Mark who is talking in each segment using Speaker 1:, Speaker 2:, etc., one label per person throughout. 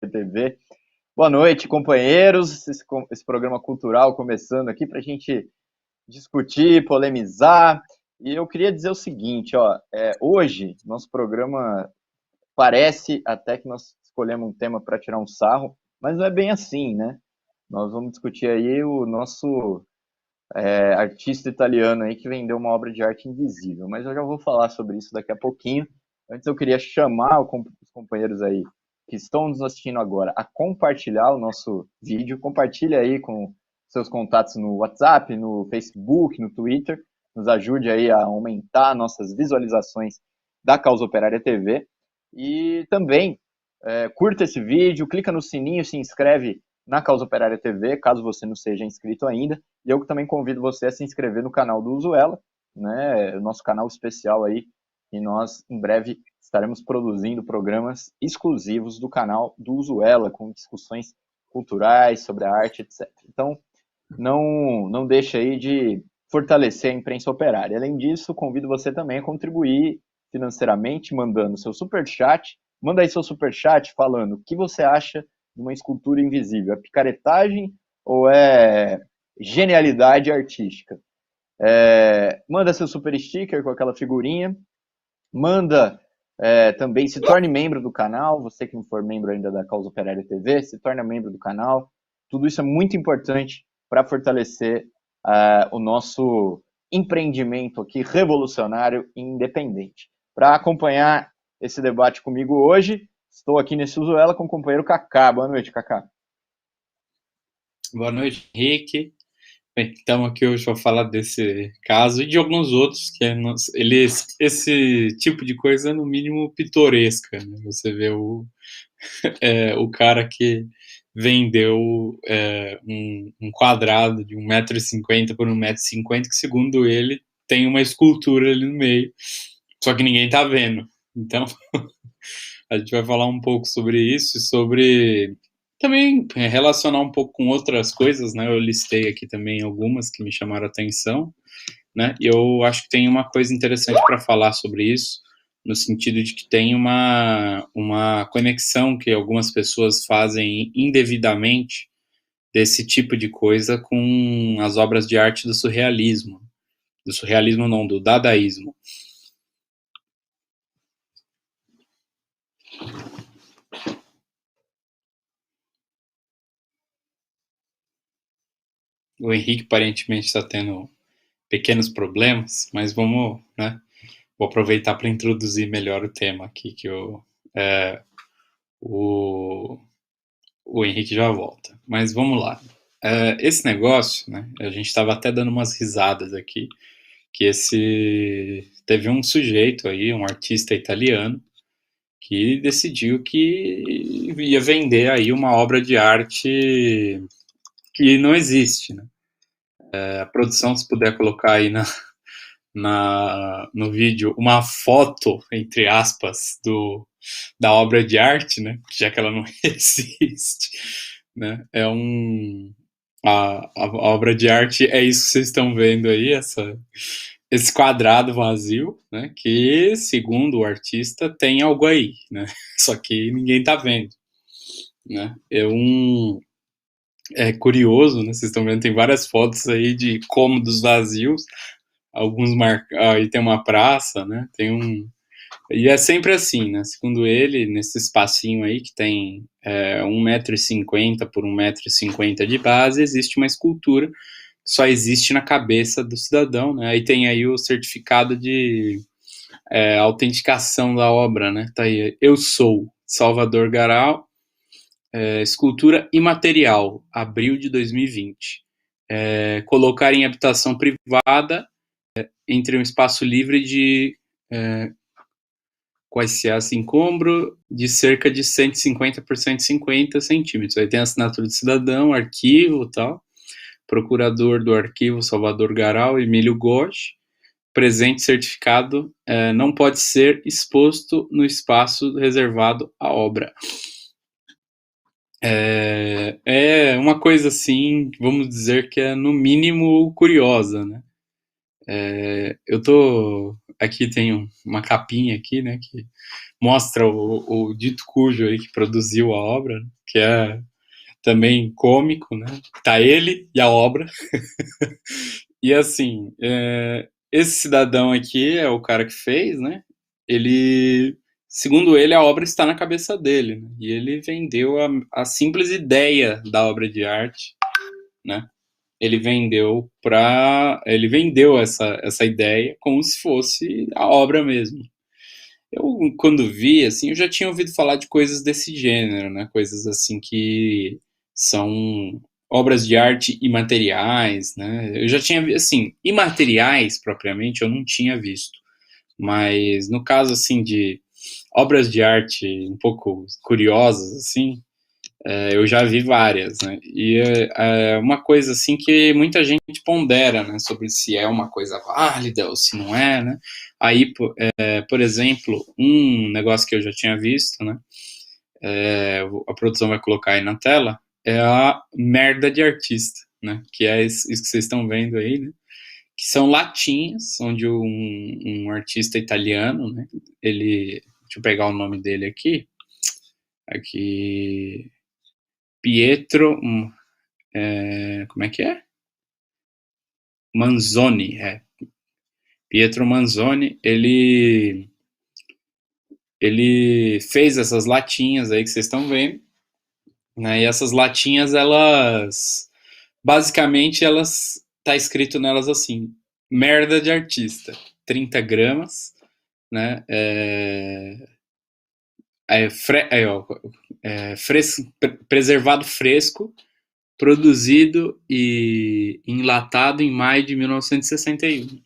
Speaker 1: TV. Boa noite, companheiros. Esse programa cultural começando aqui para a gente discutir, polemizar. E eu queria dizer o seguinte, ó, hoje nosso programa parece até que nós escolhemos um tema para tirar um sarro, mas não é bem assim, né? Nós vamos discutir aí o nosso artista italiano aí que vendeu uma obra de arte invisível, mas eu já vou falar sobre isso daqui a pouquinho. Antes eu queria chamar os companheiros aí que estão nos assistindo agora a compartilhar o nosso vídeo. Compartilha aí com seus contatos no WhatsApp, no Facebook, no Twitter. Nos ajude aí a aumentar nossas visualizações da Causa Operária TV. E também curta esse vídeo, clica no sininho, se inscreve na Causa Operária TV, caso você não seja inscrito ainda. E eu também convido você a se inscrever no canal do Usuela, né, o nosso canal especial aí, e nós em breve estaremos produzindo programas exclusivos do canal do Usuela, com discussões culturais sobre a arte, etc. Então, não deixe aí de fortalecer a imprensa operária. Além disso, convido você também a contribuir financeiramente, mandando seu superchat. Manda aí seu superchat falando o que você acha de uma escultura invisível. É picaretagem ou é genialidade artística? Manda seu super sticker com aquela figurinha. Manda também, se torne membro do canal. Você que não for membro ainda da Causa Operária TV, se torne membro do canal. Tudo isso é muito importante para fortalecer o nosso empreendimento aqui revolucionário e independente. Para acompanhar esse debate comigo hoje, estou aqui nesse Usuela com o companheiro Kaká. Boa noite, Kaká.
Speaker 2: Boa noite, Henrique. Bem, estamos aqui hoje para falar desse caso e de alguns outros que esse tipo de coisa é no mínimo pitoresca, né? Você vê o cara que vendeu um quadrado de 1,50 m por 1,50 m, que segundo ele tem uma escultura ali no meio, só que ninguém está vendo. Então, a gente vai falar um pouco sobre isso e sobre também relacionar um pouco com outras coisas, né? Eu listei aqui também algumas que me chamaram a atenção, né? E eu acho que tem uma coisa interessante para falar sobre isso, no sentido de que tem uma conexão que algumas pessoas fazem indevidamente desse tipo de coisa com as obras de arte do surrealismo não, do dadaísmo. O Henrique aparentemente está tendo pequenos problemas, mas vamos, né? Vou aproveitar para introduzir melhor o tema aqui, que o, o Henrique já volta. Mas vamos lá. Esse negócio, né? A gente estava até dando umas risadas aqui, que teve um sujeito aí, um artista italiano, que decidiu que ia vender aí uma obra de arte que não existe, né? A produção, se puder colocar aí no vídeo uma foto, entre aspas, da obra de arte, né? Já que ela não existe, né? A obra de arte é isso que vocês estão vendo aí, esse quadrado vazio, né? Que, segundo o artista, tem algo aí, né? Só que ninguém tá vendo, né? É curioso, né? Vocês estão vendo, tem várias fotos aí de cômodos vazios, alguns aí tem uma praça, né? E é sempre assim, né? Segundo ele, nesse espacinho aí que tem 1,50 m por 1,50 m de base, existe uma escultura que só existe na cabeça do cidadão, né? Aí tem aí o certificado de autenticação da obra, né? Tá aí, eu sou Salvador Garal, escultura imaterial, abril de 2020. Colocar em habitação privada entre um espaço livre de esse encombro de cerca de 150 por 150 centímetros. Aí tem a assinatura de cidadão, arquivo e tal, procurador do arquivo Salvador Garal, Emílio Gosch, presente certificado não pode ser exposto no espaço reservado à obra. É uma coisa assim, vamos dizer que é no mínimo curiosa, né? Eu tô aqui, tem uma capinha aqui, né, que mostra o dito cujo aí que produziu a obra, né? que é também cômico, né? Tá ele e a obra. E assim, esse cidadão aqui é o cara que fez, né? Ele, segundo ele, a obra está na cabeça dele, né? E ele vendeu a simples ideia da obra de arte, né? Ele vendeu essa ideia como se fosse a obra mesmo. Eu, quando vi, assim, eu já tinha ouvido falar de coisas desse gênero, né? Coisas assim que são obras de arte imateriais, né? Eu já tinha, assim, imateriais propriamente, eu não tinha visto. Mas no caso, assim, de obras de arte um pouco curiosas, assim, eu já vi várias, né? E é uma coisa assim que muita gente pondera, né? Sobre se é uma coisa válida ou se não é, né? Aí, por exemplo, um negócio que eu já tinha visto, né? A produção vai colocar aí na tela, é a merda de artista, né? Que é isso que vocês estão vendo aí, né? Que são latinhas, onde um artista italiano, né? Deixa eu pegar o nome dele aqui, Pietro, como é que é? Manzoni, Pietro Manzoni, ele fez essas latinhas aí que vocês estão vendo, né? E essas latinhas, basicamente, tá escrito nelas assim, merda de artista, 30 gramas, né? Ó, preservado fresco, produzido e enlatado em maio de 1961.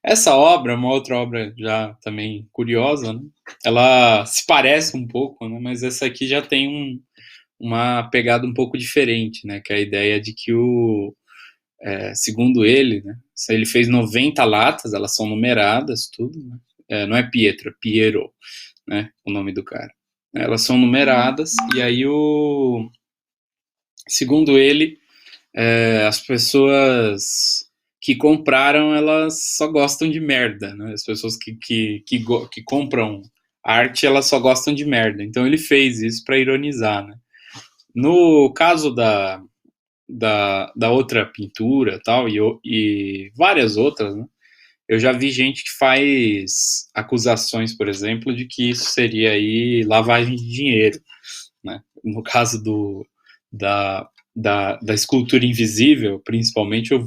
Speaker 2: Essa obra, uma outra obra já também curiosa, né? Ela se parece um pouco, né? Mas essa aqui já tem uma pegada um pouco diferente, né? Que é a ideia de que segundo ele, né? Ele fez 90 latas, elas são numeradas, tudo, né? Não é Pietro, é Piero, né? O nome do cara. Elas são numeradas e aí segundo ele, as pessoas que compraram, elas só gostam de merda, né? As pessoas que compram arte, elas só gostam de merda. Então ele fez isso para ironizar, né? No caso da outra pintura tal, e várias outras, né? Eu já vi gente que faz acusações, por exemplo, de que isso seria aí lavagem de dinheiro, né? No caso da, da escultura invisível, principalmente, eu,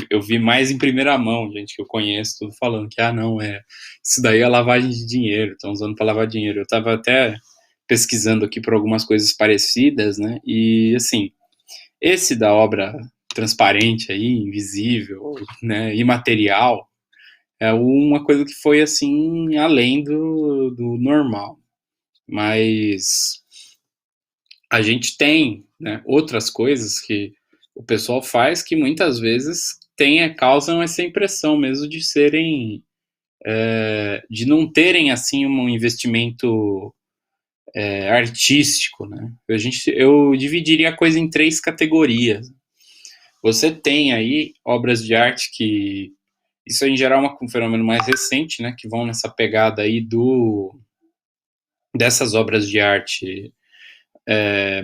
Speaker 2: eu vi mais em primeira mão, gente que eu conheço, tudo falando que, não, isso daí é lavagem de dinheiro, estão usando para lavar dinheiro. Eu estava até pesquisando aqui por algumas coisas parecidas, né, e, assim, esse da obra transparente aí, invisível, né, imaterial, é uma coisa que foi, assim, além do normal. Mas a gente tem, né, outras coisas que o pessoal faz que muitas vezes causam essa impressão mesmo de serem, de não terem assim um investimento artístico, né? Eu dividiria a coisa em três categorias. Você tem aí obras de arte que isso em geral é um fenômeno mais recente, né? Que vão nessa pegada aí dessas obras de arte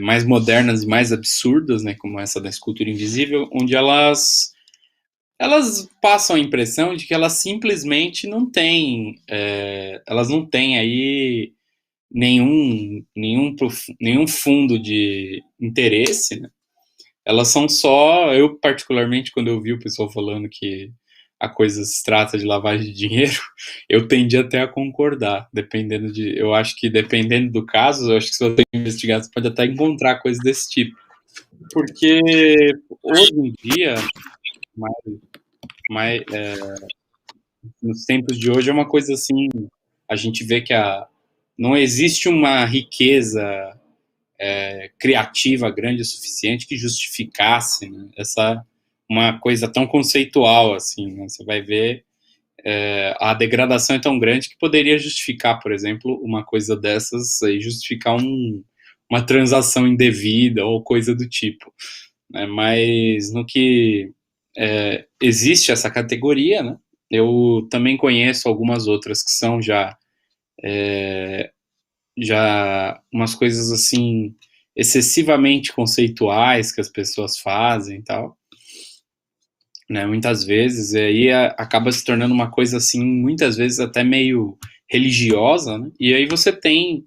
Speaker 2: mais modernas e mais absurdas, né, como essa da escultura invisível, onde elas passam a impressão de que elas simplesmente não têm, elas não têm aí nenhum fundo de interesse, né? Elas são só, eu particularmente quando eu vi o pessoal falando que a coisa se trata de lavagem de dinheiro, eu tendi até a concordar, eu acho que dependendo do caso, eu acho que se você investigar, você pode até encontrar coisas desse tipo. Porque hoje em dia, mais, nos tempos de hoje, é uma coisa assim, a gente vê que não existe uma riqueza criativa grande o suficiente que justificasse, né, uma coisa tão conceitual assim, né? Você vai ver a degradação é tão grande que poderia justificar, por exemplo, uma coisa dessas e justificar uma transação indevida ou coisa do tipo, né? Mas no que existe essa categoria, né? Eu também conheço algumas outras que são já umas coisas assim excessivamente conceituais que as pessoas fazem e tal, né, muitas vezes, e aí acaba se tornando uma coisa assim, muitas vezes até meio religiosa, né? E aí você tem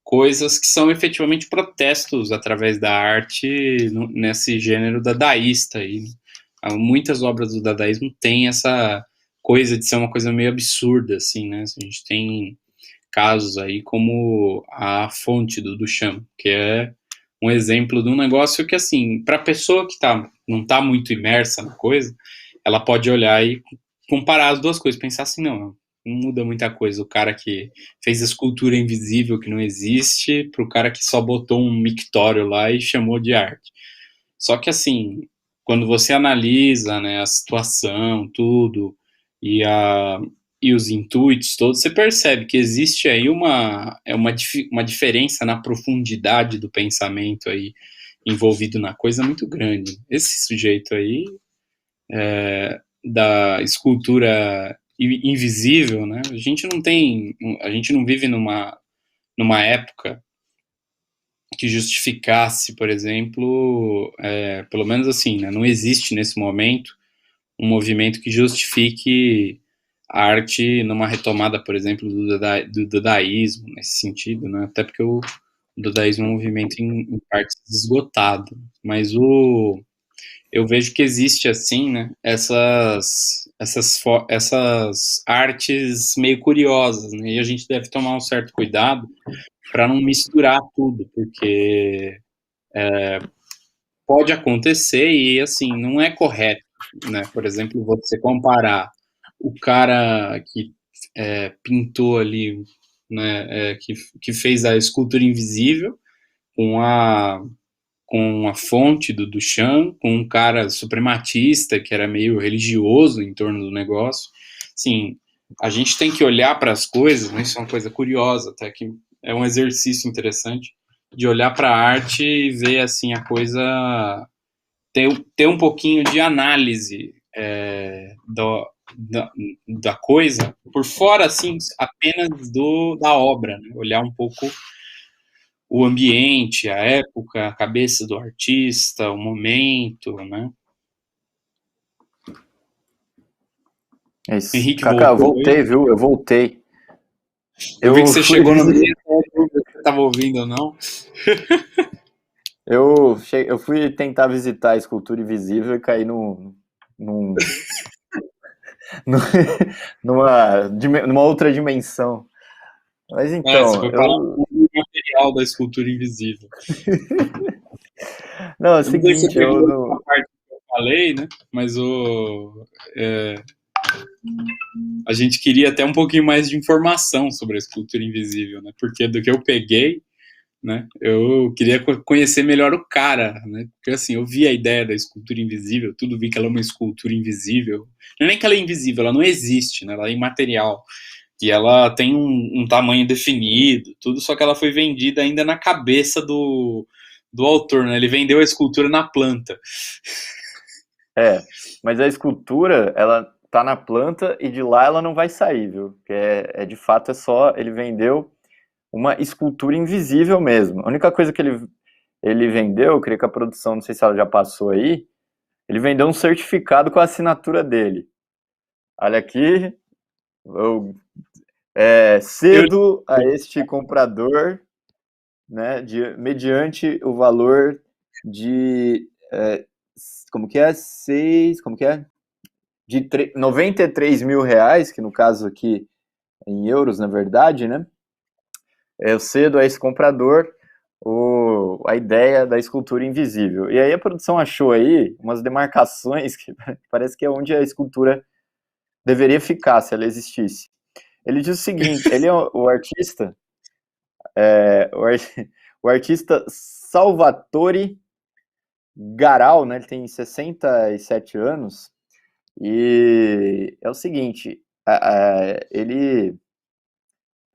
Speaker 2: coisas que são efetivamente protestos através da arte nesse gênero dadaísta aí, né? Muitas obras do dadaísmo têm essa coisa de ser uma coisa meio absurda, assim, né? A gente tem casos aí como a fonte do Duchamp, que é um exemplo de um negócio que, assim, para a pessoa que não está muito imersa na coisa, ela pode olhar e comparar as duas coisas, pensar assim, não muda muita coisa. O cara que fez a escultura invisível que não existe, para o cara que só botou um mictório lá e chamou de arte. Só que, assim, quando você analisa, né, a situação, tudo, e, e os intuitos todos, você percebe que existe aí uma diferença na profundidade do pensamento aí envolvido na coisa muito grande. Esse sujeito aí, da escultura invisível, né, a gente não vive numa época que justificasse, por exemplo, pelo menos assim, né, não existe nesse momento um movimento que justifique a arte numa retomada, por exemplo, do dadaísmo, nesse sentido, né, até porque o dadaísmo é um movimento em parte esgotado, mas eu vejo que existe assim, né, essas artes meio curiosas, né, e a gente deve tomar um certo cuidado para não misturar tudo, porque pode acontecer e, assim, não é correto, né? Por exemplo, você comparar o cara que pintou ali, né, que fez a escultura invisível com a fonte do Duchamp, com um cara suprematista que era meio religioso em torno do negócio. Assim, a gente tem que olhar para as coisas, né? Isso é uma coisa curiosa, até que é um exercício interessante de olhar para a arte e ver assim a coisa ter um pouquinho de análise da, da coisa por fora assim apenas da obra, né? Olhar um pouco o ambiente, a época, a cabeça do artista, o momento, né?
Speaker 1: É isso.
Speaker 2: Henrique
Speaker 1: Kaká, eu
Speaker 2: voltou
Speaker 1: voltei,
Speaker 2: aí.
Speaker 1: viu? Eu voltei.
Speaker 2: Eu vi que
Speaker 1: Eu
Speaker 2: você
Speaker 1: fui
Speaker 2: chegou no meio,
Speaker 1: visitar.
Speaker 2: você estava ouvindo ou não.
Speaker 1: Eu fui tentar visitar a escultura invisível e caí num, num- numa outra dimensão. Mas
Speaker 2: Você
Speaker 1: então,
Speaker 2: foi parar no material da escultura invisível.
Speaker 1: não, é o
Speaker 2: Eu não sei se você
Speaker 1: seguinte,
Speaker 2: pegou a parte que eu falei, né? Mas a gente queria até um pouquinho mais de informação sobre a escultura invisível, né? Porque do que eu peguei, né? Eu queria conhecer melhor o cara, né? Porque assim, eu vi a ideia da escultura invisível, tudo vi que ela é uma escultura invisível. Não é nem que ela é invisível, ela não existe, né? Ela é imaterial. E ela tem um tamanho definido, tudo, só que ela foi vendida ainda na cabeça do autor, né? Ele vendeu a escultura na planta.
Speaker 1: mas a escultura, ela tá na planta e de lá ela não vai sair, viu? Porque de fato ele vendeu uma escultura invisível mesmo. A única coisa que ele vendeu, eu creio que a produção, não sei se ela já passou aí, ele vendeu um certificado com a assinatura dele. Olha aqui, eu
Speaker 2: Eu,
Speaker 1: cedo a este comprador, né, mediante o valor de, como que é? Como que é? De 93 mil reais, que no caso aqui em euros, na verdade, né? Eu cedo a esse comprador a ideia da escultura invisível. E aí a produção achou aí umas demarcações que parece que é onde a escultura deveria ficar, se ela existisse. Ele diz o seguinte, ele é o artista, é, o, o artista Salvatore Garal, né? Ele tem 67 anos, e é o seguinte, ele tem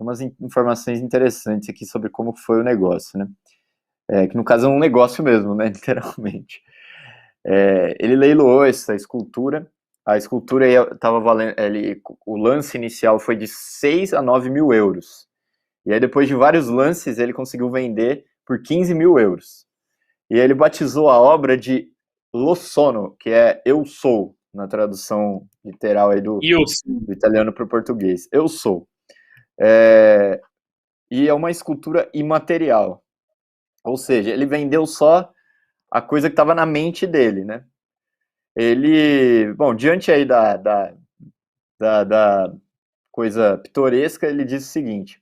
Speaker 1: umas informações interessantes aqui sobre como foi o negócio, né? Que no caso é um negócio mesmo, né? Literalmente. Ele leiloou essa escultura. A escultura estava valendo. O lance inicial foi de 6 a 9 mil euros. E aí, depois de vários lances, ele conseguiu vender por 15 mil euros. E ele batizou a obra de Lo Sono, que é Eu Sou, na tradução literal aí do italiano para o português. Eu sou. E é uma escultura imaterial. Ou seja, ele vendeu só a coisa que estava na mente dele, né? Ele, bom, diante aí da coisa pitoresca, ele diz o seguinte: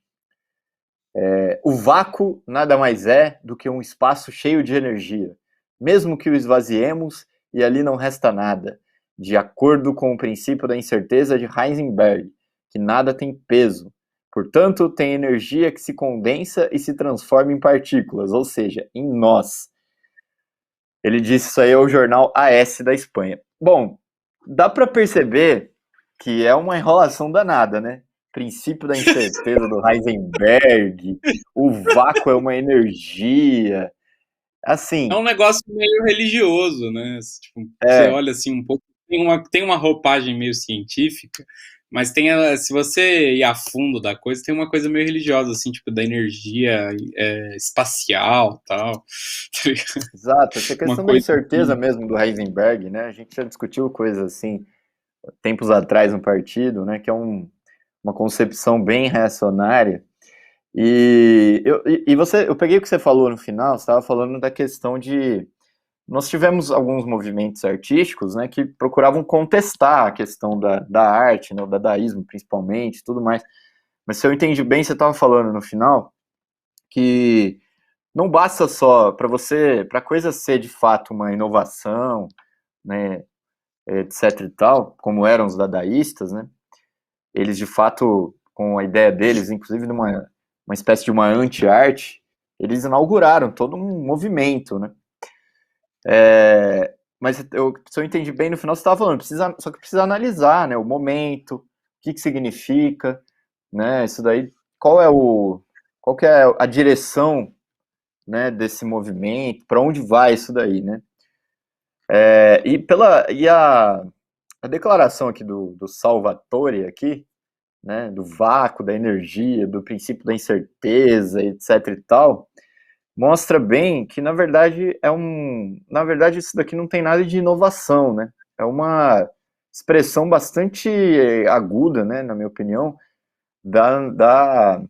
Speaker 1: o vácuo nada mais é do que um espaço cheio de energia, mesmo que o esvaziemos e ali não resta nada, de acordo com o princípio da incerteza de Heisenberg, que nada tem peso. Portanto, tem energia que se condensa e se transforma em partículas, ou seja, em nós. Ele disse isso aí ao jornal AS da Espanha. Bom, dá para perceber que é uma enrolação danada, né? Princípio da incerteza do Heisenberg, o vácuo é uma energia.
Speaker 2: É
Speaker 1: Assim,
Speaker 2: um negócio meio religioso, né? Tipo, você
Speaker 1: é,
Speaker 2: olha assim um pouco, tem uma roupagem meio científica, mas se você ir a fundo da coisa, tem uma coisa meio religiosa, assim, tipo, da energia espacial tal.
Speaker 1: exato. Essa
Speaker 2: Uma
Speaker 1: questão da
Speaker 2: coisa
Speaker 1: incerteza
Speaker 2: que.
Speaker 1: mesmo do Heisenberg, né? A gente já discutiu coisas assim tempos atrás no partido, né? Que é uma concepção bem reacionária. Eu peguei o que você falou no final, você estava falando da questão de. Nós tivemos alguns movimentos artísticos, né, que procuravam contestar a questão da arte, né, o dadaísmo principalmente, tudo mais. Mas se eu entendi bem, você estava falando no final que não basta só para a coisa ser de fato uma inovação, né, etc e tal, como eram os dadaístas, né, eles de fato, com a ideia deles, inclusive de uma espécie de uma anti-arte, eles inauguraram todo um movimento, né? Mas se eu entendi bem, no final você estava falando, só que precisa analisar, né, o momento, o que significa, né, isso daí, qual que é a direção, né, desse movimento, para onde vai isso daí, né? A declaração aqui do Salvatore aqui, né, do vácuo, da energia, do princípio da incerteza, etc e tal, mostra bem que na verdade isso daqui não tem nada de inovação, né? É uma expressão bastante aguda, né, na minha opinião, da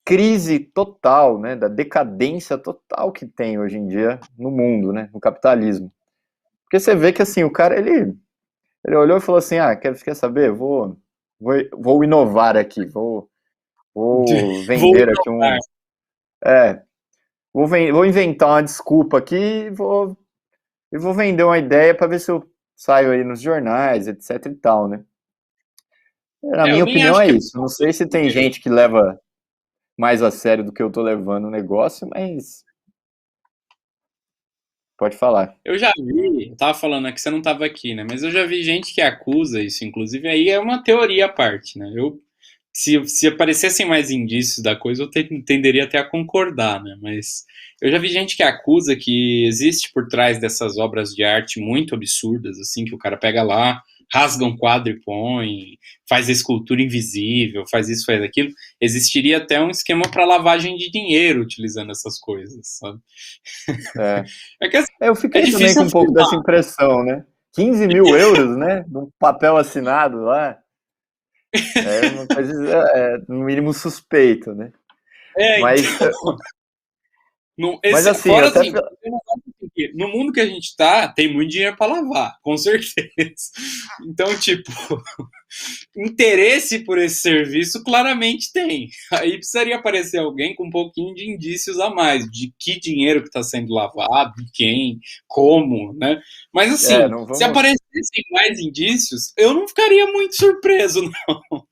Speaker 1: crise total, né, da decadência total que tem hoje em dia no mundo, né, no capitalismo. Porque você vê que assim, o cara ele olhou e falou assim: "Ah, quer saber? Vou inovar aqui, vou
Speaker 2: Vou
Speaker 1: vender aqui
Speaker 2: inovar.
Speaker 1: é, vou inventar uma desculpa aqui e vou vender uma ideia para ver se eu saio aí nos jornais, etc e tal, né? Na
Speaker 2: Eu
Speaker 1: minha
Speaker 2: nem
Speaker 1: opinião
Speaker 2: acho
Speaker 1: é
Speaker 2: que é
Speaker 1: isso. Não sei se tem gente que leva mais a sério do que eu tô levando o negócio, mas pode falar.
Speaker 2: Eu já vi, eu tava falando aqui, você não tava aqui, né? Mas eu já vi gente que acusa isso, inclusive, aí é uma teoria à parte, né? Se aparecessem mais indícios da coisa, tenderia até a concordar, né? Mas eu já vi gente que acusa que existe por trás dessas obras de arte muito absurdas, assim, que o cara pega lá, rasga um quadro e põe, faz a escultura invisível, faz isso, faz aquilo. Existiria até um esquema para lavagem de dinheiro utilizando essas coisas, sabe?
Speaker 1: É.
Speaker 2: É que assim,
Speaker 1: Eu
Speaker 2: é
Speaker 1: fiquei também
Speaker 2: difícil
Speaker 1: com um pouco dessa
Speaker 2: afirmar.
Speaker 1: impressão, né? 15 mil euros, né? Num papel assinado lá. É uma coisa, no mínimo suspeito, né? Mas,
Speaker 2: Então,
Speaker 1: mas assim,
Speaker 2: fora assim, no mundo que a gente tá, tem muito dinheiro para lavar, com certeza. Então, tipo, interesse por esse serviço claramente tem. Aí precisaria aparecer alguém com um pouquinho de indícios a mais, de que dinheiro que está sendo lavado, de quem, como, né? Mas assim,
Speaker 1: não
Speaker 2: se
Speaker 1: vamos.
Speaker 2: aparecessem mais indícios, eu não ficaria muito surpreso, não.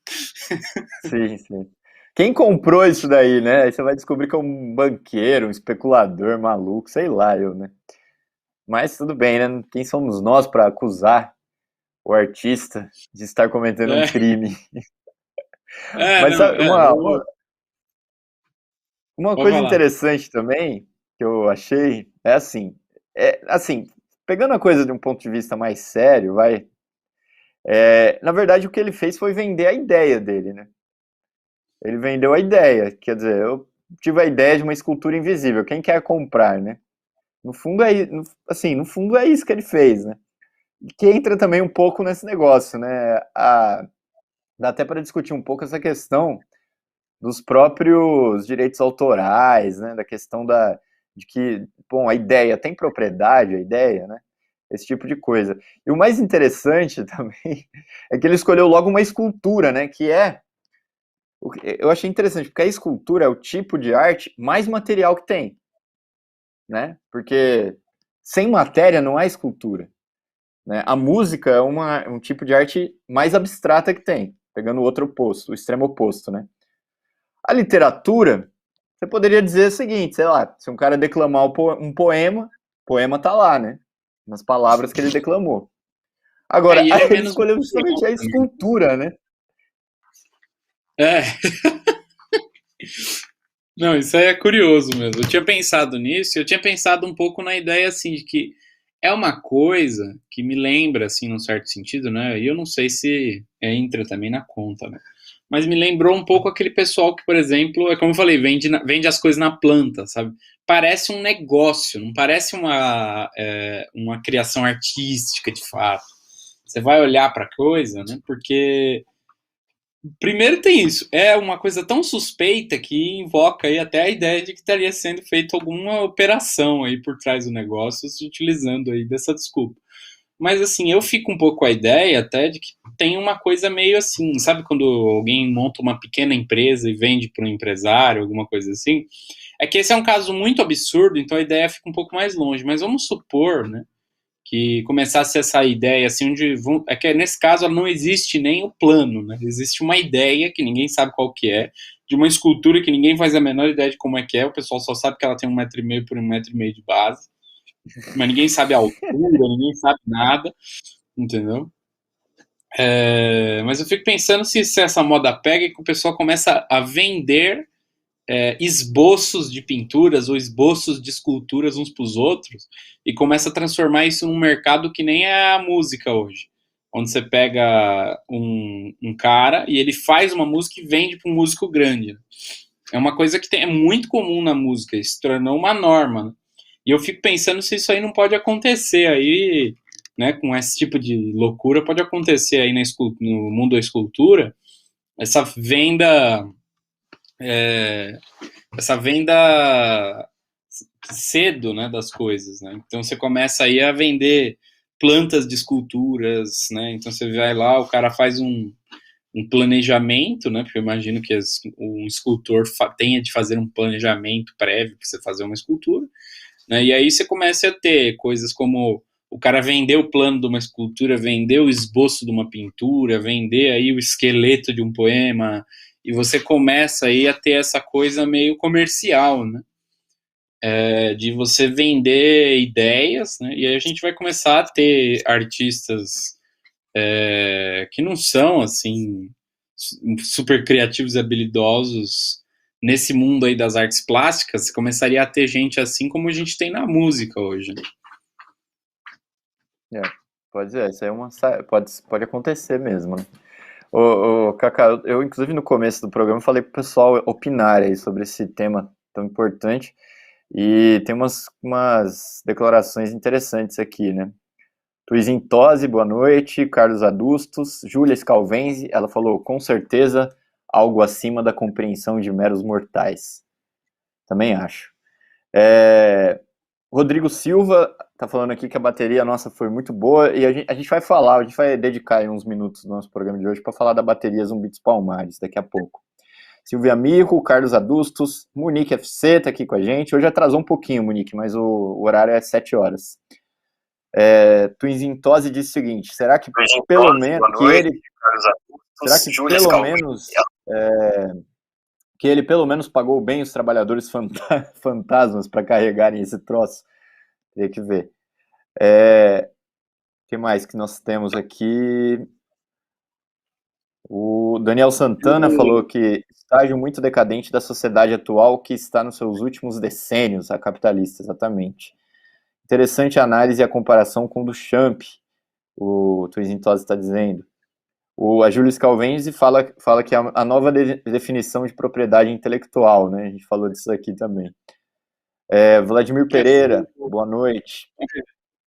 Speaker 1: Sim, sim. Quem comprou isso daí, né? Aí você vai descobrir que é um banqueiro, um especulador maluco, sei lá, eu, né? Mas tudo bem, né? Quem somos nós para acusar o artista de estar cometendo um
Speaker 2: É,
Speaker 1: crime? Mas
Speaker 2: não,
Speaker 1: sabe, uma
Speaker 2: pode
Speaker 1: coisa
Speaker 2: falar.
Speaker 1: interessante também que eu achei é assim, pegando a coisa de um ponto de vista mais sério, na verdade o que ele fez foi vender a ideia dele, né? Ele vendeu a ideia, quer dizer, eu tive a ideia de uma escultura invisível, quem quer comprar, né? No fundo é, assim, no fundo é isso que ele fez, né? Que entra também um pouco nesse negócio, né? Dá até para discutir um pouco essa questão dos próprios direitos autorais, né? Da questão de que, bom, a ideia tem propriedade, a ideia, né? Esse tipo de coisa. E o mais interessante também é que ele escolheu logo uma escultura, né? Que é, eu achei interessante, porque a escultura é o tipo de arte mais material que tem, né? Porque sem matéria não há escultura. Né? A música é um tipo de arte mais abstrata que tem, pegando o outro oposto, o extremo oposto, né? A literatura, você poderia dizer o seguinte, sei lá, se um cara declamar um poema, o poema tá lá, né? Nas palavras que ele declamou. Agora,
Speaker 2: E ele
Speaker 1: aí
Speaker 2: é
Speaker 1: ele
Speaker 2: menos
Speaker 1: escolheu justamente
Speaker 2: material
Speaker 1: a
Speaker 2: também.
Speaker 1: escultura, né?
Speaker 2: É, não, isso aí é curioso mesmo. Eu tinha pensado nisso, eu tinha pensado um pouco na ideia assim de que é uma coisa que me lembra assim num certo sentido, né? E eu não sei se entra também na conta, né? Mas me lembrou um pouco aquele pessoal que, por exemplo, é como eu falei, vende as coisas na planta, sabe? Parece um negócio, não parece uma criação artística de fato. Você vai olhar para a coisa, né? Porque primeiro tem isso, é uma coisa tão suspeita que invoca aí até a ideia de que estaria sendo feita alguma operação aí por trás do negócio, se utilizando aí dessa desculpa. Mas assim, eu fico um pouco com a ideia até de que tem uma coisa meio assim, sabe quando alguém monta uma pequena empresa e vende para um empresário, alguma coisa assim? É que esse é um caso muito absurdo, então a ideia fica um pouco mais longe, mas vamos supor, né, que começasse essa ideia assim, é que nesse caso não existe nem o plano, né? Existe uma ideia que ninguém sabe qual que é, de uma escultura que ninguém faz a menor ideia de como é que é, o pessoal só sabe que ela tem 1,5 m por 1,5 m de base, mas ninguém sabe a altura, ninguém sabe nada, entendeu? Mas eu fico pensando se essa moda pega e que o pessoal começa a vender esboços de pinturas ou esboços de esculturas uns para os outros e começa a transformar isso num mercado que nem é a música hoje. Onde você pega um cara e ele faz uma música e vende para um músico grande. É uma coisa que é muito comum na música, isso se tornou uma norma. Né? E eu fico pensando se isso aí não pode acontecer aí, né, com esse tipo de loucura, pode acontecer aí no mundo da escultura, essa venda é, essa venda cedo, né, das coisas, né? Então você começa aí a vender plantas de esculturas, né? Então você vai lá, o cara faz um planejamento, né? Porque eu imagino que um escultor tenha de fazer um planejamento prévio para você fazer uma escultura, né? E aí você começa a ter coisas como o cara vender o plano de uma escultura, vender o esboço de uma pintura, vender aí o esqueleto de um poema, e você começa aí a ter essa coisa meio comercial, né? De você vender ideias, né? E aí a gente vai começar a ter artistas que não são assim super criativos e habilidosos nesse mundo aí das artes plásticas. Começaria a ter gente assim como a gente tem na música hoje.
Speaker 1: Pode ser, isso aí pode acontecer mesmo, né? Ô, Cacá, eu inclusive no começo do programa falei pro pessoal opinar aí sobre esse tema tão importante e tem umas declarações interessantes aqui, né? Tuizinho Tosi, boa noite. Carlos Adustos, Júlia Scalvenzi, ela falou, com certeza, algo acima da compreensão de meros mortais. Também acho. Rodrigo Silva tá falando aqui que a bateria nossa foi muito boa e a gente vai falar, a gente vai dedicar aí uns minutos do nosso programa de hoje para falar da bateria Zumbi dos Palmares daqui a pouco. Silvia Mirro, Carlos Adustos, Munique FC tá aqui com a gente. Hoje atrasou um pouquinho, Munique, mas o horário é 7 horas. Twinzintose disse o seguinte: será que pelo menos que ele, será que pelo menos que ele pelo menos pagou bem os trabalhadores fantasmas para carregarem esse troço? Teria que ver. O que mais que nós temos aqui? O Daniel Santana falou que estágio muito decadente da sociedade atual que está nos seus últimos decênios, a capitalista, exatamente. Interessante a análise e a comparação com o do Champ, o Twizintosi está dizendo. A Júlia Scalvese fala que é a nova definição de propriedade intelectual, né? A gente falou disso aqui também. Vladimir Pereira, boa noite.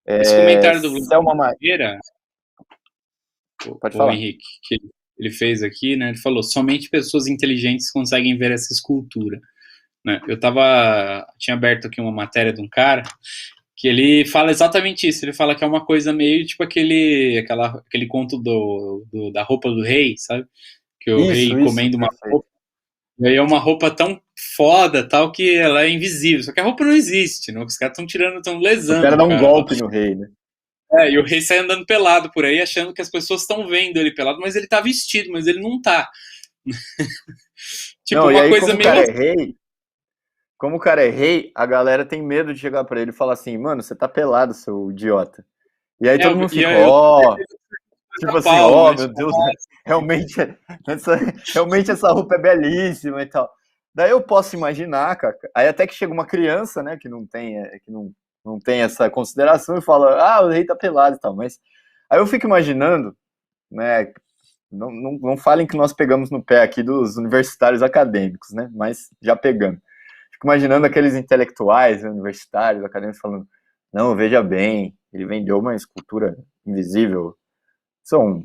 Speaker 2: Esse comentário do
Speaker 1: Selma
Speaker 2: Pereira,
Speaker 1: Pode falar.
Speaker 2: Henrique, que ele fez aqui, né? Ele falou: somente pessoas inteligentes conseguem ver essa escultura. Né? Tinha aberto aqui uma matéria de um cara que ele fala exatamente isso. Ele fala que é uma coisa meio tipo aquele conto da roupa do rei, sabe? Que o rei comendo uma roupa. E aí é uma roupa tão foda, tal, que ela é invisível. Só que a roupa não existe, né? Os caras estão lesando.
Speaker 1: O cara dá um golpe no rei, né?
Speaker 2: E o rei sai andando pelado por aí, achando que as pessoas estão vendo ele pelado, mas ele tá vestido, mas ele não tá.
Speaker 1: Tipo, não, uma coisa como meio... Como o cara é rei, a galera tem medo de chegar pra ele e falar assim, mano, você tá pelado, seu idiota. E aí todo mundo fica, tipo assim, meu Deus, realmente essa roupa é belíssima e tal. Daí eu posso imaginar, cara, aí até que chega uma criança, né, que não tem essa consideração e fala, o rei tá pelado e tal, mas aí eu fico imaginando, né, não falem que nós pegamos no pé aqui dos universitários acadêmicos, né, mas já pegando. Fico imaginando aqueles intelectuais, universitários, acadêmicos falando, não, veja bem, ele vendeu uma escultura invisível, são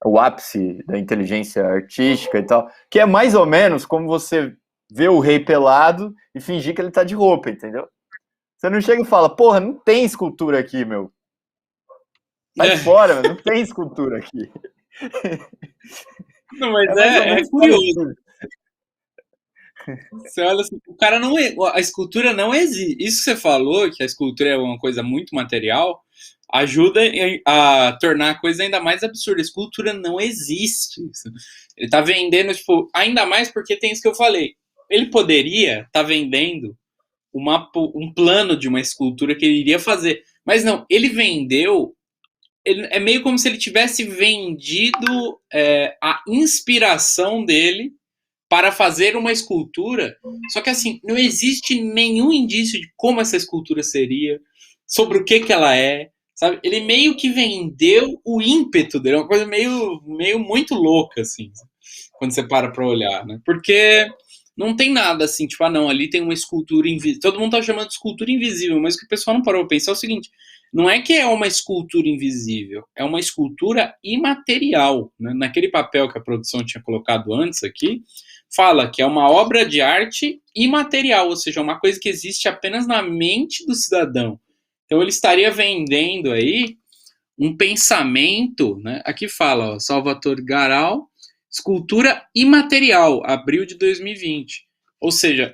Speaker 1: o ápice da inteligência artística e tal, que é mais ou menos como você vê o rei pelado e fingir que ele tá de roupa, entendeu? Você não chega e fala, porra, não tem escultura aqui, meu. Sai fora, não tem escultura aqui.
Speaker 2: Não, mas é curioso. Você olha assim, o cara não é, a escultura não existe. Isso que você falou, que a escultura é uma coisa muito material, ajuda a tornar a coisa ainda mais absurda. A escultura não existe. Ele tá vendendo, tipo, ainda mais porque tem isso que eu falei. Ele poderia estar vendendo um plano de uma escultura que ele iria fazer. Mas não, ele vendeu. É meio como se ele tivesse vendido a inspiração dele para fazer uma escultura. Só que assim, não existe nenhum indício de como essa escultura seria, sobre o que ela é, sabe? Ele meio que vendeu o ímpeto dele, uma coisa meio muito louca, assim, quando você para olhar, né? Porque não tem nada assim, tipo, não, ali tem uma escultura invisível. Todo mundo tá chamando de escultura invisível, mas o que o pessoal não parou pra pensar é o seguinte: não é que é uma escultura invisível, é uma escultura imaterial. Né? Naquele papel que a produção tinha colocado antes aqui, fala que é uma obra de arte imaterial, ou seja, uma coisa que existe apenas na mente do cidadão. Então ele estaria vendendo aí um pensamento, né? Aqui fala, ó, Salvatore Garal, escultura imaterial, abril de 2020. Ou seja,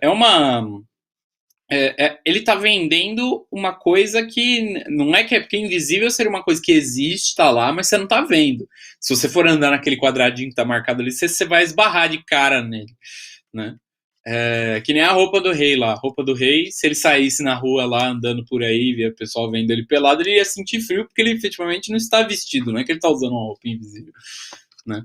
Speaker 2: ele está vendendo uma coisa que não é porque invisível seria uma coisa que existe, está lá, mas você não está vendo. Se você for andar naquele quadradinho que está marcado ali, você vai esbarrar de cara nele, né? Que nem a roupa do rei lá. A roupa do rei, se ele saísse na rua lá andando por aí, via o pessoal vendo ele pelado, ele ia sentir frio porque ele efetivamente não está vestido, não é que ele está usando uma roupa invisível, né?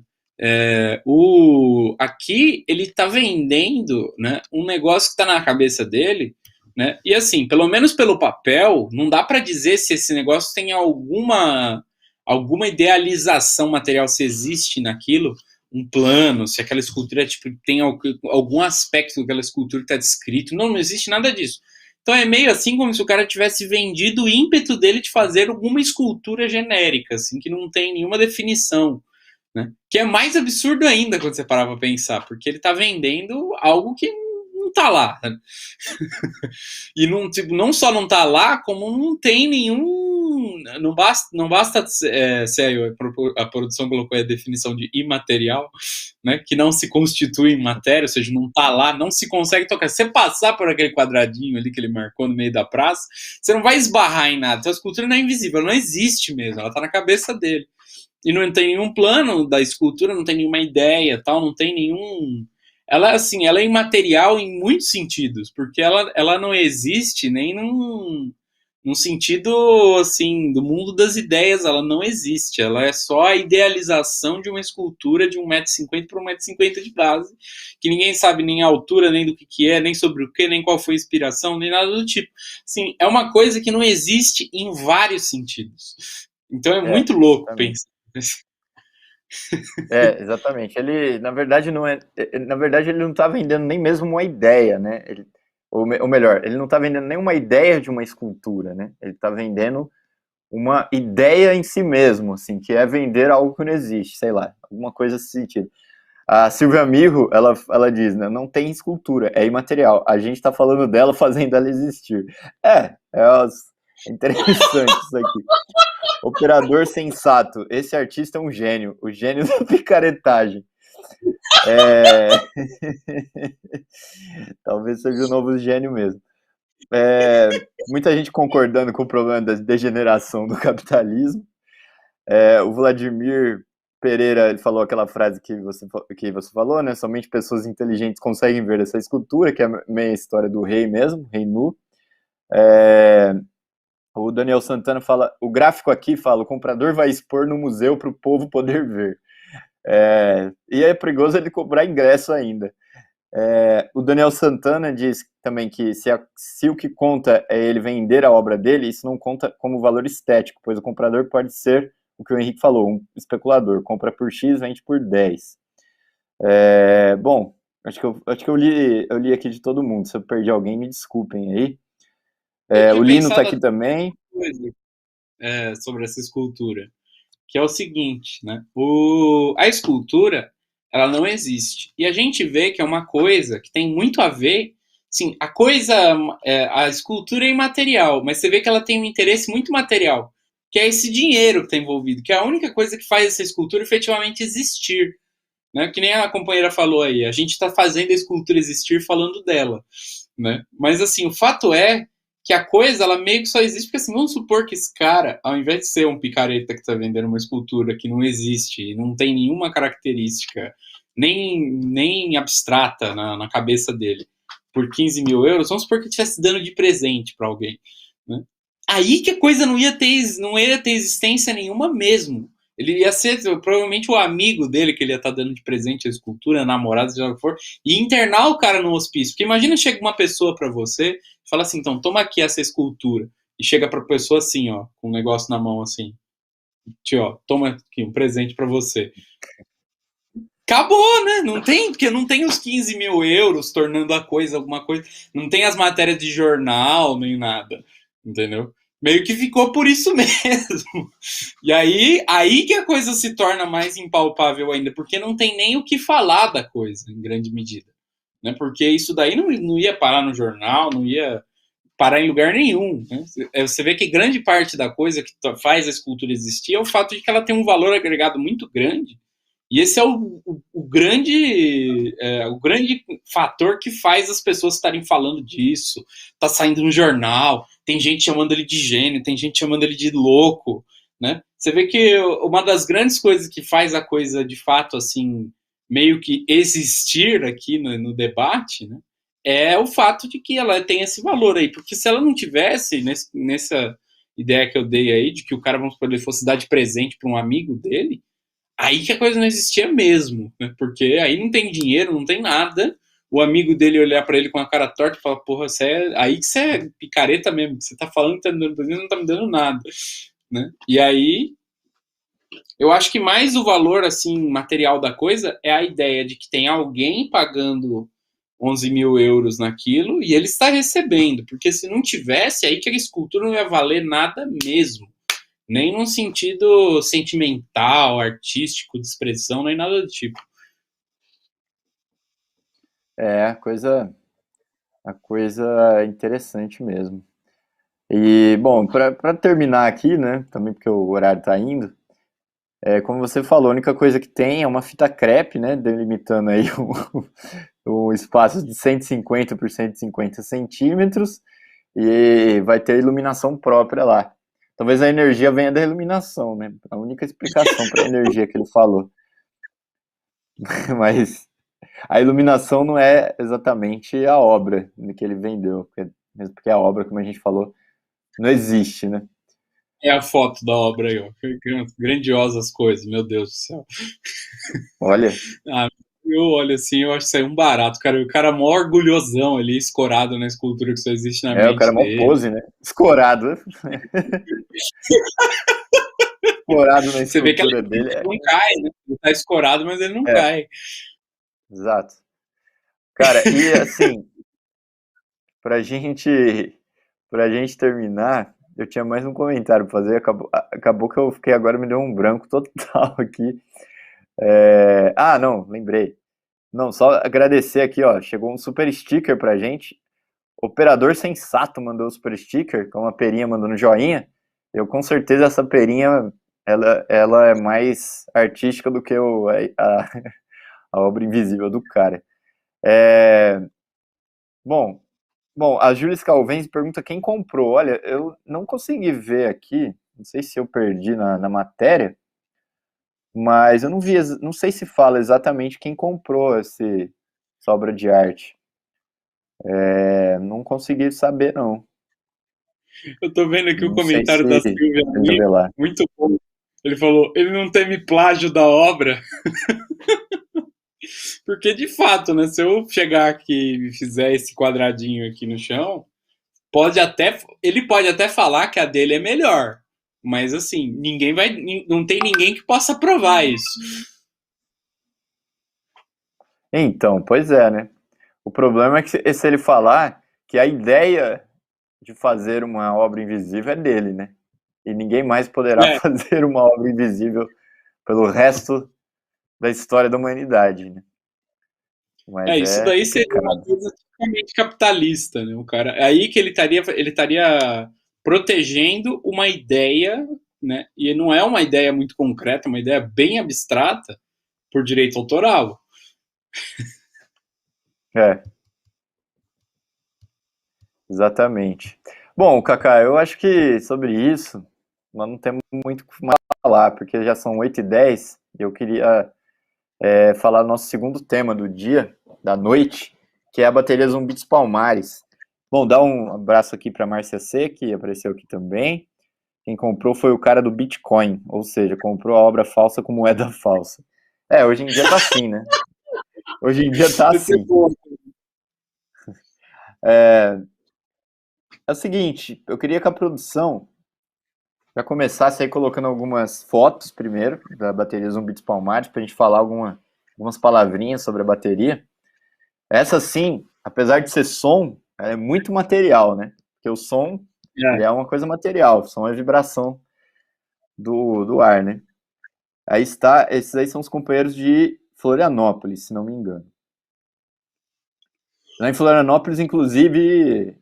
Speaker 2: Aqui ele está vendendo, né, um negócio que está na cabeça dele, né? E assim, pelo menos pelo papel, não dá para dizer se esse negócio tem alguma idealização material, se existe naquilo um plano, se aquela escultura tipo, tem algum aspecto daquela escultura que está descrito. Não existe nada disso. Então é meio assim como se o cara tivesse vendido o ímpeto dele de fazer alguma escultura genérica, assim, que não tem nenhuma definição. Né? Que é mais absurdo ainda quando você parar pra pensar, porque ele tá vendendo algo que não tá lá. Né? E não só não tá lá, como não tem nenhum. Não basta a produção colocou a definição de imaterial, né? Que não se constitui em matéria, ou seja, não tá lá, não se consegue tocar. Se você passar por aquele quadradinho ali que ele marcou no meio da praça, você não vai esbarrar em nada. Então a escultura não é invisível, ela não existe mesmo, ela tá na cabeça dele. E não tem nenhum plano da escultura, não tem nenhuma ideia, tal, não tem nenhum. Ela, assim, ela é imaterial em muitos sentidos, porque ela não existe nem num sentido, assim, do mundo das ideias, ela não existe. Ela é só a idealização de uma escultura de 1,50 m por 1,50 m de base, que ninguém sabe nem a altura, nem do que é, nem sobre o que, nem qual foi a inspiração, nem nada do tipo. Assim, é uma coisa que não existe em vários sentidos. Então é muito louco pensar.
Speaker 1: Exatamente. Ele, na verdade, não é. Na verdade, ele não está vendendo nem mesmo uma ideia, né? Ou melhor, ele não está vendendo nenhuma ideia de uma escultura, né? Ele está vendendo uma ideia em si mesmo, assim, que é vender algo que não existe, sei lá, alguma coisa nesse sentido. A Silvia Mirro, ela diz, né, não tem escultura, é imaterial. A gente está falando dela fazendo ela existir. É interessante isso aqui. Operador sensato, esse artista é um gênio, o gênio da picaretagem. É... Talvez seja o novo gênio mesmo. Muita gente concordando com o problema da degeneração do capitalismo. O Vladimir Pereira, ele falou aquela frase que você falou, né? Somente pessoas inteligentes conseguem ver essa escultura, que é a meia história do rei mesmo, rei nu. O Daniel Santana fala, o gráfico aqui fala, o comprador vai expor no museu para o povo poder ver. E é perigoso ele cobrar ingresso ainda. O Daniel Santana diz também que se o que conta é ele vender a obra dele, isso não conta como valor estético, pois o comprador pode ser o que o Henrique falou, um especulador, compra por X, vende por 10. Bom, acho que eu li aqui de todo mundo, se eu perdi alguém, me desculpem aí.
Speaker 2: Eu tinha
Speaker 1: O Lino tá
Speaker 2: pensado
Speaker 1: aqui também.
Speaker 2: coisa, sobre essa escultura, que é o seguinte, né? A escultura, ela não existe. E a gente vê que é uma coisa que tem muito a ver, sim, a escultura é imaterial, mas você vê que ela tem um interesse muito material, que é esse dinheiro que está envolvido, que é a única coisa que faz essa escultura efetivamente existir. Né? Que nem a companheira falou aí, a gente está fazendo a escultura existir falando dela. Né? Mas assim, o fato é que a coisa, ela meio que só existe porque assim, vamos supor que esse cara, ao invés de ser um picareta que está vendendo uma escultura que não existe, não tem nenhuma característica, nem abstrata na cabeça dele, por 15 mil euros, vamos supor que estivesse dando de presente para alguém. Né? Aí que a coisa não ia ter existência nenhuma mesmo. Ele ia ser provavelmente o amigo dele que ele ia estar dando de presente a escultura, namorado, seja o que for, e internar o cara no hospício. Porque imagina chega uma pessoa para você e fala assim, então toma aqui essa escultura. E chega pra pessoa assim, ó, com um negócio na mão assim. Tio, ó, toma aqui um presente para você. Acabou, né? Não tem, porque não tem os 15 mil euros tornando a coisa alguma coisa. Não tem as matérias de jornal, nem nada. Entendeu? Meio que ficou por isso mesmo. E aí que a coisa se torna mais impalpável ainda, porque não tem nem o que falar da coisa, em grande medida. Né? Porque isso daí não ia parar no jornal, não ia parar em lugar nenhum. Né? Você vê que grande parte da coisa que faz a escultura existir é o fato de que ela tem um valor agregado muito grande. E esse é o grande fator que faz as pessoas estarem falando disso. Tá saindo no jornal, tem gente chamando ele de gênio, tem gente chamando ele de louco, né? Você vê que uma das grandes coisas que faz a coisa de fato assim meio que existir aqui no debate, né? É o fato de que ela tem esse valor aí, porque se ela não tivesse nessa ideia que eu dei aí de que o cara, vamos supor, ele fosse dar de presente para um amigo dele, aí que a coisa não existia mesmo, né? Porque aí não tem dinheiro, não tem nada. O amigo dele olhar para ele com a cara torta e falar, porra, aí que você é picareta mesmo, que você tá falando que tá me dando presente, não tá me dando nada, né? E aí, eu acho que mais o valor, assim, material da coisa é a ideia de que tem alguém pagando 11 mil euros naquilo e ele está recebendo, porque se não tivesse, aí que a escultura não ia valer nada mesmo. Nem num sentido sentimental, artístico, de expressão, nem nada do tipo.
Speaker 1: A coisa é interessante mesmo. E, bom, para terminar aqui, né, também porque o horário está indo, como você falou, a única coisa que tem é uma fita crepe, né, delimitando aí um espaço de 150 por 150 centímetros e vai ter iluminação própria lá. Talvez a energia venha da iluminação, né? A única explicação para a energia que ele falou. Mas a iluminação não é exatamente a obra que ele vendeu, mesmo porque a obra, como a gente falou, não existe, né?
Speaker 2: É a foto da obra aí, ó. Grandiosas coisas, meu Deus do céu.
Speaker 1: Olha,
Speaker 2: Ah, eu olho assim, eu acho isso aí um barato, cara. O cara mó orgulhosão ali, escorado na escultura que só existe na
Speaker 1: o cara
Speaker 2: mente
Speaker 1: é mó
Speaker 2: dele.
Speaker 1: pose, né? Escorado. escorado na
Speaker 2: Você vê que
Speaker 1: estrutura dele.
Speaker 2: ele não cai, né? Ele tá escorado, mas ele não
Speaker 1: É,
Speaker 2: cai.
Speaker 1: exato. Cara, e assim, pra gente, pra gente terminar, eu tinha mais um comentário pra fazer, acabou que eu fiquei agora, me deu um branco total aqui. Não, lembrei. Não, só agradecer aqui, ó, chegou um super sticker pra gente. Operador Sensato mandou o super sticker, com uma perinha mandando joinha. Eu com certeza essa perinha, ela é mais artística do que a obra invisível do cara. É, bom, a Júlia Scalvens pergunta quem comprou. Olha, eu não consegui ver aqui, não sei se eu perdi na matéria, mas eu não vi, não sei se fala exatamente quem comprou essa obra de arte. Não consegui saber, não.
Speaker 2: Eu tô vendo aqui o
Speaker 1: Não sei
Speaker 2: comentário
Speaker 1: se
Speaker 2: da Silvia
Speaker 1: ainda
Speaker 2: ali,
Speaker 1: vê lá.
Speaker 2: muito bom. Ele falou, ele não teme plágio da obra. Porque, de fato, né, se eu chegar aqui e fizer esse quadradinho aqui no chão, ele pode até falar que a dele é melhor. Mas, assim, não tem ninguém que possa provar isso.
Speaker 1: Então, pois é, né? O problema é que se ele falar que a ideia de fazer uma obra invisível é dele, né? E ninguém mais poderá
Speaker 2: É,
Speaker 1: fazer uma obra invisível pelo resto da história da humanidade, né? Mas
Speaker 2: isso
Speaker 1: é
Speaker 2: daí seria uma
Speaker 1: complicado.
Speaker 2: coisa tipicamente capitalista, né? O cara, é aí que ele estaria protegendo uma ideia, né? E não é uma ideia muito concreta, é uma ideia bem abstrata por direito autoral.
Speaker 1: É, exatamente. Bom, Kaká, eu acho que sobre isso nós não temos muito o que falar, porque já são 8h10 e eu queria falar do nosso segundo tema do dia, da noite, que é a bateria Zumbi dos Palmares. Bom, dá um abraço aqui para Márcia C, que apareceu aqui também. Quem comprou foi o cara do Bitcoin, ou seja, comprou a obra falsa com moeda falsa. Hoje em dia tá assim, né? Hoje em dia tá
Speaker 2: Esse é
Speaker 1: assim.
Speaker 2: bom.
Speaker 1: É o seguinte, eu queria que a produção já começasse aí colocando algumas fotos primeiro da bateria Zumbi dos Palmares, pra gente falar algumas palavrinhas sobre a bateria. Essa sim, apesar de ser som, ela é muito material, né? Porque o som, ele é uma coisa material, o som é vibração do ar, né? Aí está, esses aí são os companheiros de Florianópolis, se não me engano. Lá em Florianópolis, inclusive,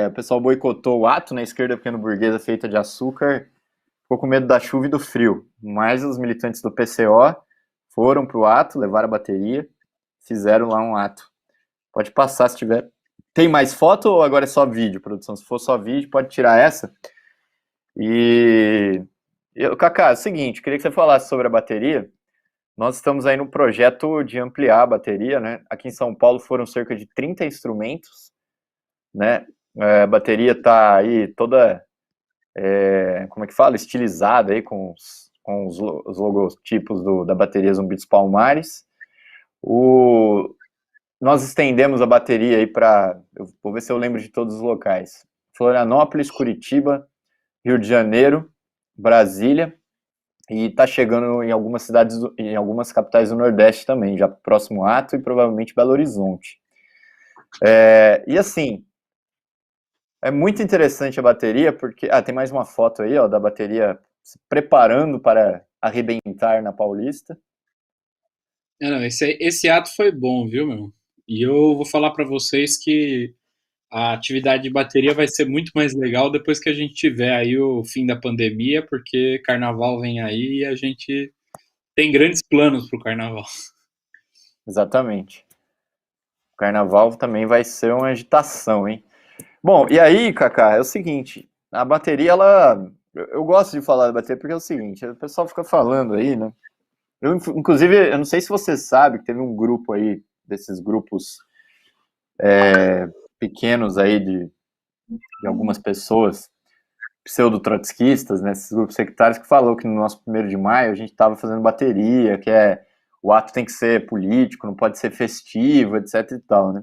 Speaker 1: o pessoal boicotou o ato na esquerda pequeno-burguesa feita de açúcar, ficou com medo da chuva e do frio. Mas os militantes do PCO foram para o ato, levaram a bateria, fizeram lá um ato. Pode passar se tiver. Tem mais foto ou agora é só vídeo, produção? Se for só vídeo, pode tirar essa. Kaká, é o seguinte, queria que você falasse sobre a bateria. Nós estamos aí no projeto de ampliar a bateria, né? Aqui em São Paulo foram cerca de 30 instrumentos, né? A bateria está aí toda, como é que fala? Estilizada aí com os logotipos da bateria Zumbi dos Palmares. Nós estendemos a bateria aí para, vou ver se eu lembro de todos os locais. Florianópolis, Curitiba, Rio de Janeiro, Brasília, e está chegando em algumas cidades, em algumas capitais do Nordeste também, já próximo ato e provavelmente Belo Horizonte. E assim, é muito interessante a bateria, porque. Tem mais uma foto aí, ó, da bateria se preparando para arrebentar na Paulista.
Speaker 2: Não, esse ato foi bom, viu, meu? E eu vou falar para vocês que a atividade de bateria vai ser muito mais legal depois que a gente tiver aí o fim da pandemia, porque carnaval vem aí e a gente tem grandes planos pro carnaval.
Speaker 1: Exatamente. O carnaval também vai ser uma agitação, hein? Bom, e aí, Kaká, é o seguinte, a bateria, ela. Eu gosto de falar da bateria porque é o seguinte, o pessoal fica falando aí, né? Inclusive, eu não sei se você sabe que teve um grupo aí, desses grupos pequenos aí de algumas pessoas, pseudo-trotskistas, né, esses grupos sectários, que falou que no nosso 1º de maio a gente estava fazendo bateria, que o ato tem que ser político, não pode ser festivo, etc e tal, né?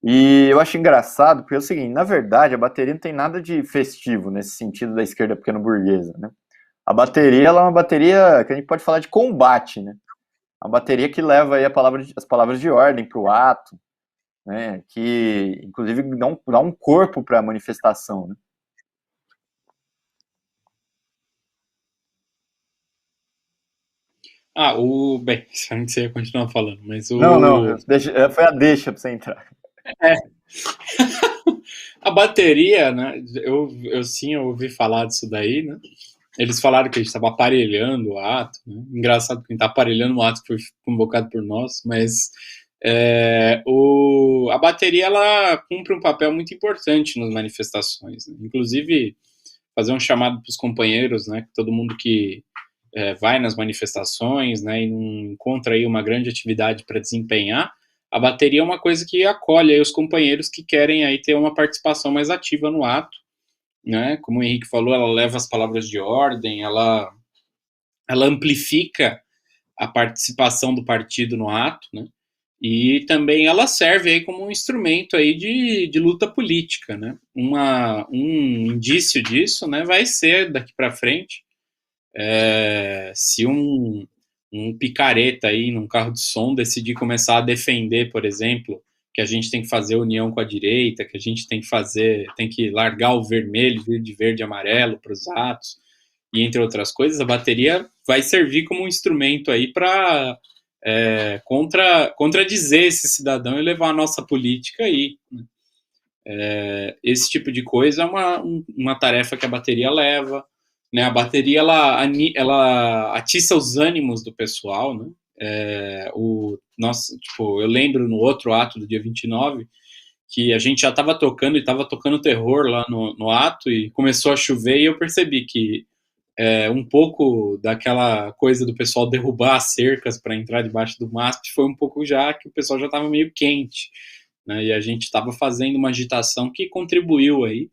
Speaker 1: E eu acho engraçado, porque é o seguinte, na verdade, a bateria não tem nada de festivo nesse sentido da esquerda pequeno-burguesa, né? A bateria, ela é uma bateria que a gente pode falar de combate, né? A bateria que leva aí as palavras de ordem para o ato, né? Que, inclusive, dá um corpo para a manifestação, né?
Speaker 2: Bem, sabendo que você ia continuar falando, mas
Speaker 1: Não, não, foi a deixa para você entrar.
Speaker 2: É, a bateria, né? Eu sim, eu ouvi falar disso daí, né? Eles falaram que a gente estava aparelhando o ato, né? Engraçado que a gente está aparelhando o ato que foi convocado por nós, mas a bateria ela cumpre um papel muito importante nas manifestações, né? Inclusive fazer um chamado para os companheiros, né? Todo mundo que vai nas manifestações, né? E não encontra aí uma grande atividade para desempenhar, a bateria é uma coisa que acolhe aí os companheiros que querem aí ter uma participação mais ativa no ato, né? Como o Henrique falou, ela leva as palavras de ordem, ela amplifica a participação do partido no ato, né? E também ela serve aí como um instrumento aí de luta política, né? Um indício disso, né, vai ser daqui para frente, se um picareta aí num carro de som decidir começar a defender, por exemplo, que a gente tem que fazer união com a direita, que a gente tem que largar o vermelho, verde e amarelo para os atos, e entre outras coisas, a bateria vai servir como um instrumento aí para contradizer esse cidadão e levar a nossa política aí. Esse tipo de coisa é uma tarefa que a bateria leva, né? A bateria ela atiça os ânimos do pessoal, né? Tipo, eu lembro no outro ato do dia 29 que a gente já estava tocando e estava tocando terror lá no ato e começou a chover e eu percebi que um pouco daquela coisa do pessoal derrubar as cercas para entrar debaixo do mastro foi um pouco já que o pessoal já estava meio quente, né? E a gente estava fazendo uma agitação que contribuiu aí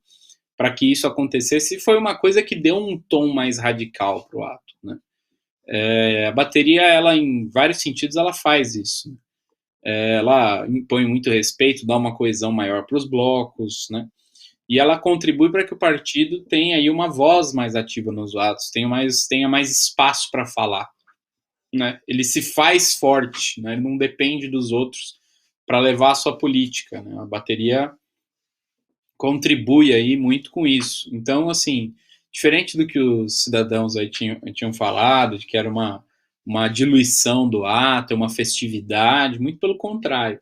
Speaker 2: para que isso acontecesse e foi uma coisa que deu um tom mais radical para o ato, né? A bateria, ela em vários sentidos, ela faz isso. Ela impõe muito respeito, dá uma coesão maior para os blocos, né? E ela contribui para que o partido tenha aí uma voz mais ativa nos atos, tenha mais espaço para falar, né? Ele se faz forte, né? Ele não depende dos outros para levar a sua política, né? A bateria contribui aí muito com isso. Então, assim, diferente do que os cidadãos aí tinham falado, de que era uma diluição do ato, uma festividade, muito pelo contrário.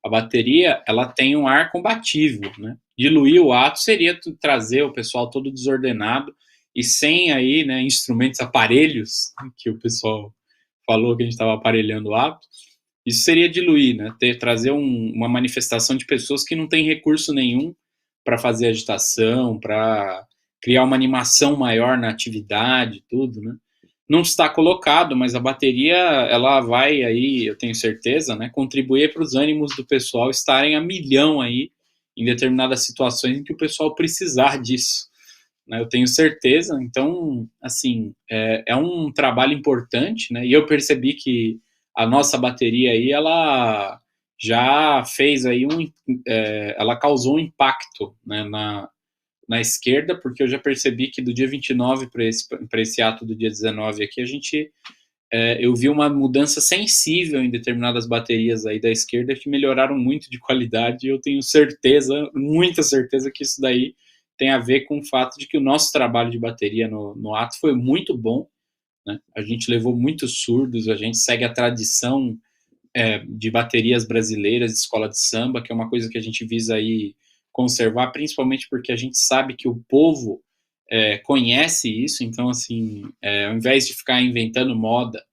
Speaker 2: A bateria, ela tem um ar combativo, né? Diluir o ato seria trazer o pessoal todo desordenado e sem aí, né, instrumentos, aparelhos, que o pessoal falou que a gente estava aparelhando o ato. Isso seria diluir, né? Trazer uma manifestação de pessoas que não têm recurso nenhum para fazer agitação, para criar uma animação maior na atividade, tudo, né? Não está colocado, mas a bateria, ela vai aí, eu tenho certeza, né, contribuir para os ânimos do pessoal estarem a milhão aí em determinadas situações em que o pessoal precisar disso, né? Eu tenho certeza. Então, assim, é um trabalho importante, né? E eu percebi que a nossa bateria aí, ela já fez aí ela causou um impacto, né, na esquerda, porque eu já percebi que do dia 29 para esse ato do dia 19 aqui, eu vi uma mudança sensível em determinadas baterias aí da esquerda que melhoraram muito de qualidade e eu tenho certeza, muita certeza que isso daí tem a ver com o fato de que o nosso trabalho de bateria no ato foi muito bom, né? A gente levou muitos surdos, a gente segue a tradição de baterias brasileiras de escola de samba, que é uma coisa que a gente visa aí conservar, principalmente porque a gente sabe que o povo conhece isso, então, assim, ao invés de ficar inventando moda,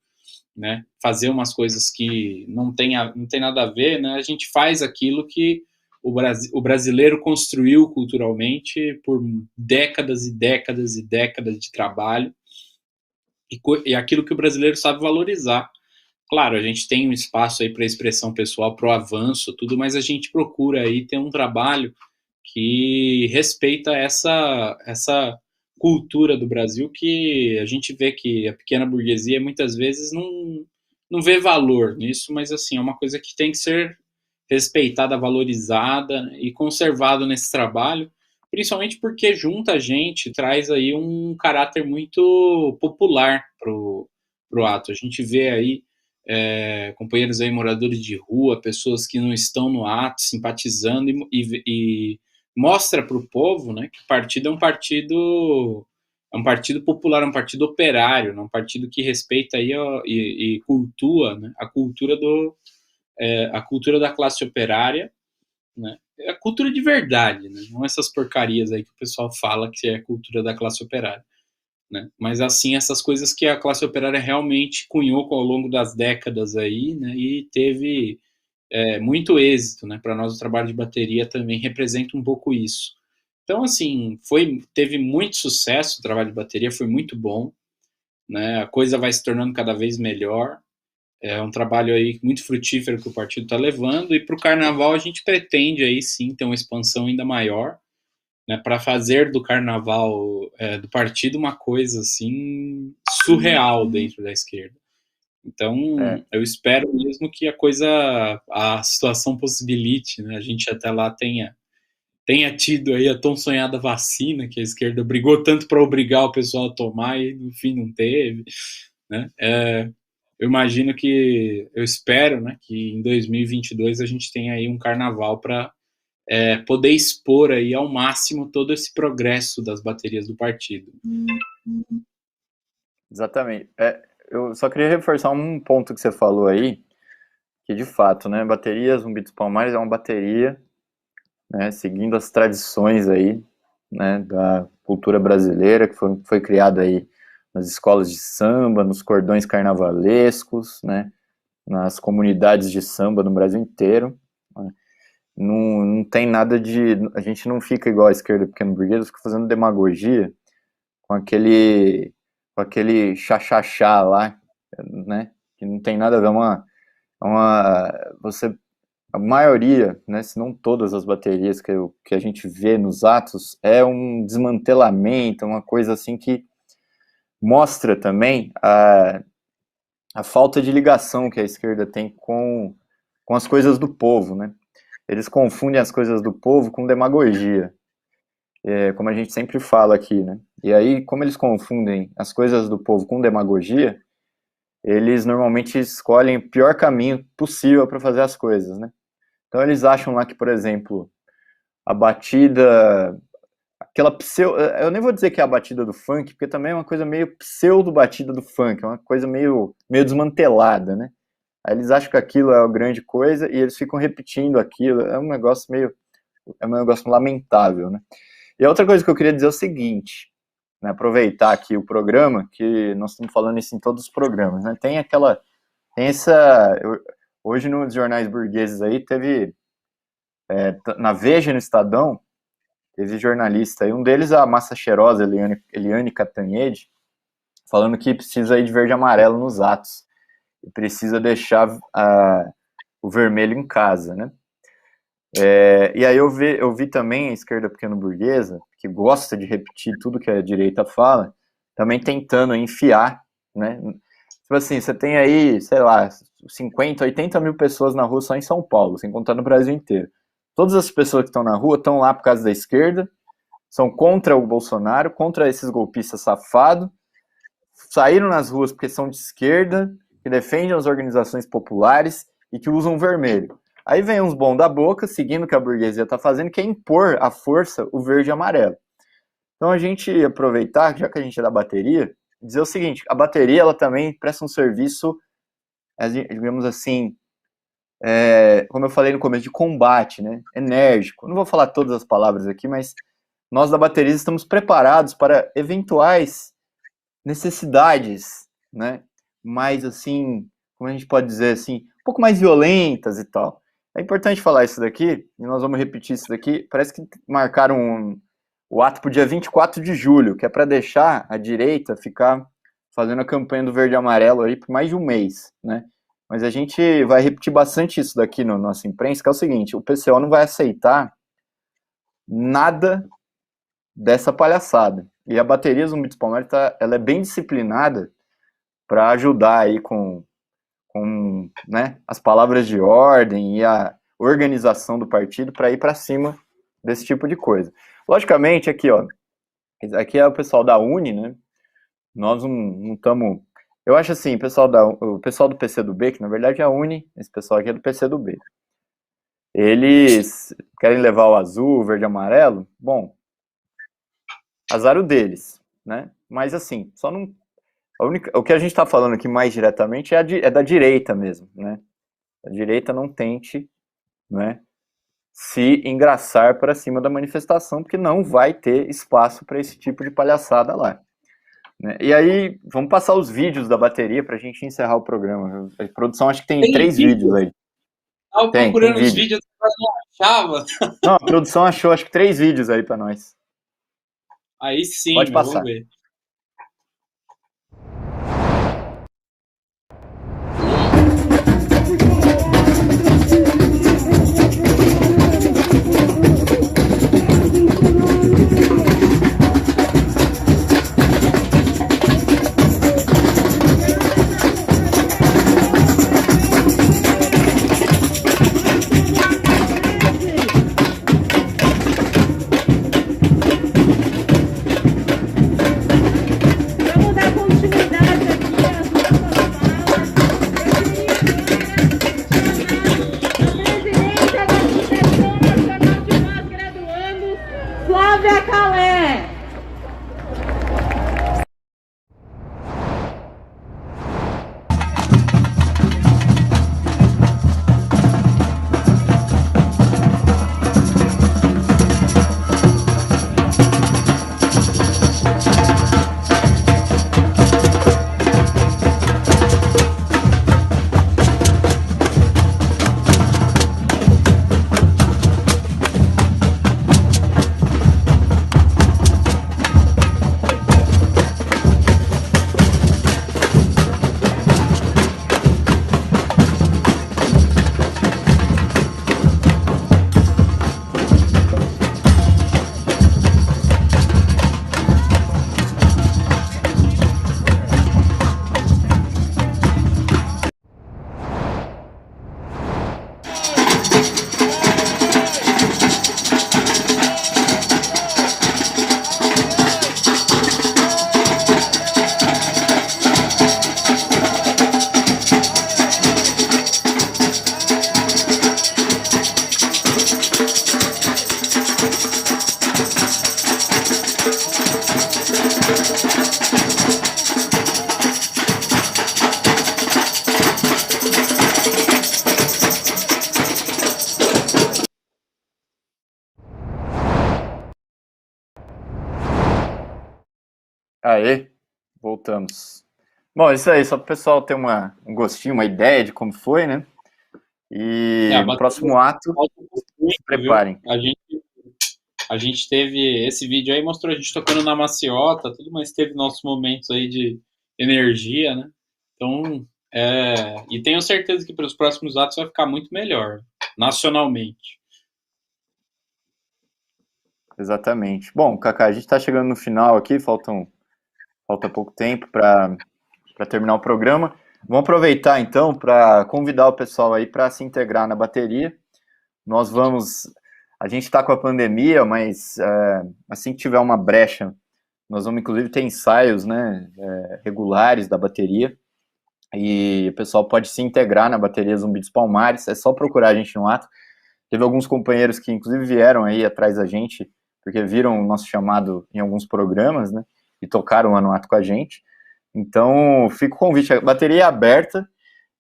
Speaker 2: né, fazer umas coisas que não tem nada a ver, né, a gente faz aquilo que o brasileiro construiu culturalmente por décadas e décadas e décadas de trabalho, e aquilo que o brasileiro sabe valorizar. Claro, a gente tem um espaço aí para expressão pessoal, para o avanço, tudo, mas a gente procura aí ter um trabalho que respeita essa cultura do Brasil que a gente vê que a pequena burguesia muitas vezes não vê valor nisso, mas assim, é uma coisa que tem que ser respeitada, valorizada e conservada nesse trabalho, principalmente porque junta a gente, traz aí um caráter muito popular pro ato. A gente vê aí companheiros aí, moradores de rua, pessoas que não estão no ato, simpatizando e mostra para o povo, né, que o partido é um partido popular, é um partido operário, é um partido que respeita aí e cultua, né, a cultura da classe operária, né, é a cultura de verdade, né, não essas porcarias aí que o pessoal fala que é a cultura da classe operária. Né? Mas assim, essas coisas que a classe operária realmente cunhou ao longo das décadas aí, né? E teve muito êxito, né? Para nós o trabalho de bateria também representa um pouco isso. Então assim, teve muito sucesso, o trabalho de bateria foi muito bom, né? A coisa vai se tornando cada vez melhor. É um trabalho aí muito frutífero que o partido está levando, e para o carnaval a gente pretende aí sim ter uma expansão ainda maior, né, para fazer do carnaval do partido uma coisa assim surreal dentro da esquerda. Então, eu espero mesmo que a situação possibilite, né, a gente até lá tenha tido aí a tão sonhada vacina que a esquerda brigou tanto para obrigar o pessoal a tomar e no fim não teve, né? Eu espero, né, que em 2022 a gente tenha aí um carnaval para poder expor aí ao máximo todo esse progresso das baterias do partido.
Speaker 1: Exatamente. Eu só queria reforçar um ponto que você falou aí, que de fato, né, bateria Zumbi dos Palmares é uma bateria, né, seguindo as tradições aí, né, da cultura brasileira, que foi criada aí nas escolas de samba, nos cordões carnavalescos, né, nas comunidades de samba no Brasil inteiro. Né. Não tem nada de... A gente não fica igual a esquerda pequeno-burguesa, fica fazendo demagogia com aquele chachachá lá, né, que não tem nada a ver, a maioria, né, se não todas as baterias que a gente vê nos atos, é um desmantelamento, uma coisa assim que mostra também a falta de ligação que a esquerda tem com as coisas do povo, né? Eles confundem as coisas do povo com demagogia, como a gente sempre fala aqui, né? E aí, como eles confundem as coisas do povo com demagogia, eles normalmente escolhem o pior caminho possível para fazer as coisas, né? Então eles acham lá que, por exemplo, a batida, aquela pseudo, eu nem vou dizer que é a batida do funk, porque também é uma coisa meio pseudo batida do funk, é uma coisa meio desmantelada, né? Aí eles acham que aquilo é a grande coisa e eles ficam repetindo aquilo, é um negócio lamentável, né? E a outra coisa que eu queria dizer é o seguinte, né, aproveitar aqui o programa, que nós estamos falando isso em todos os programas, né? Hoje nos jornais burgueses aí na Veja e no Estadão, teve jornalista aí, um deles a massa cheirosa, Eliane Cantanhede, falando que precisa ir de verde e amarelo nos atos, e precisa deixar o vermelho em casa, né? E aí eu vi também a esquerda pequeno-burguesa, que gosta de repetir tudo que a direita fala, também tentando enfiar, né? Tipo assim, você tem aí, sei lá, 50, 80 mil pessoas na rua só em São Paulo, sem contar no Brasil inteiro. Todas as pessoas que estão na rua estão lá por causa da esquerda, são contra o Bolsonaro, contra esses golpistas safados, saíram nas ruas porque são de esquerda, que defendem as organizações populares e que usam vermelho. Aí vem uns bons da boca, seguindo o que a burguesia está fazendo, que é impor à força o verde e amarelo. Então a gente aproveitar, já que a gente é da bateria, dizer o seguinte, a bateria ela também presta um serviço, digamos assim, como eu falei no começo, de combate, né? Enérgico. Não vou falar todas as palavras aqui, mas nós da bateria estamos preparados para eventuais necessidades, né? Mais assim, como a gente pode dizer assim, um pouco mais violentas e tal. É importante falar isso daqui, e nós vamos repetir isso daqui. Parece que marcaram o ato para o dia 24 de julho, que é para deixar a direita ficar fazendo a campanha do verde e amarelo aí por mais de um mês, né? Mas a gente vai repetir bastante isso daqui na nossa imprensa, que é o seguinte, o PCO não vai aceitar nada dessa palhaçada. E a bateria Zumbi dos Palmares ela é bem disciplinada para ajudar aí com né, as palavras de ordem e a organização do partido para ir para cima desse tipo de coisa. Logicamente, aqui, ó, aqui é o pessoal da Uni, né? Nós não estamos. Eu acho assim, o pessoal do PCdoB, que na verdade é a Uni, esse pessoal aqui é do PCdoB. Eles querem levar o azul, o verde e amarelo. Bom, azar o deles, né? Mas assim, só não. O que a gente está falando aqui mais diretamente é da direita mesmo, né? A direita não tente, né, se engraçar para cima da manifestação, porque não vai ter espaço para esse tipo de palhaçada lá. Né? E aí, vamos passar os vídeos da bateria para a gente encerrar o programa. A produção acho que tem 3 vídeos aí.
Speaker 2: Tava
Speaker 1: Tem
Speaker 2: procurando os
Speaker 1: vídeo.
Speaker 2: vídeos, mas não achava.
Speaker 1: Não, a produção achou acho que 3 vídeos aí para nós.
Speaker 2: Aí sim,
Speaker 1: Pode
Speaker 2: meu, vamos
Speaker 1: passar.
Speaker 2: ver.
Speaker 3: Vamos dar continuidade aqui às nossas falas. Eu queria chamar a presidenta da Associação Nacional de Pós-Graduandos, Flávia Calé.
Speaker 1: Aê, voltamos. Bom, isso aí, só para o pessoal ter um gostinho, uma ideia de como foi, né?
Speaker 2: É, a
Speaker 1: E no
Speaker 2: bateria
Speaker 1: próximo ato,
Speaker 2: falta
Speaker 1: se
Speaker 2: muito, viu?
Speaker 1: preparem.
Speaker 2: A gente teve esse vídeo aí, mostrou a gente tocando na maciota, tudo, mas teve nossos momentos aí de energia, né? Então, e tenho certeza que para os próximos atos vai ficar muito melhor, nacionalmente.
Speaker 1: Exatamente. Bom, Kaká, a gente está chegando no final aqui, falta pouco tempo para terminar o programa. Vamos aproveitar então para convidar o pessoal aí para se integrar na bateria. Nós vamos. A gente está com a pandemia, mas assim que tiver uma brecha, nós vamos inclusive ter ensaios, né, regulares da bateria. E o pessoal pode se integrar na bateria Zumbi dos Palmares. É só procurar a gente no ato. Teve alguns companheiros que inclusive vieram aí atrás da gente, porque viram o nosso chamado em alguns programas, né? E tocaram lá no ato com a gente. Então, fica o convite. A bateria é aberta.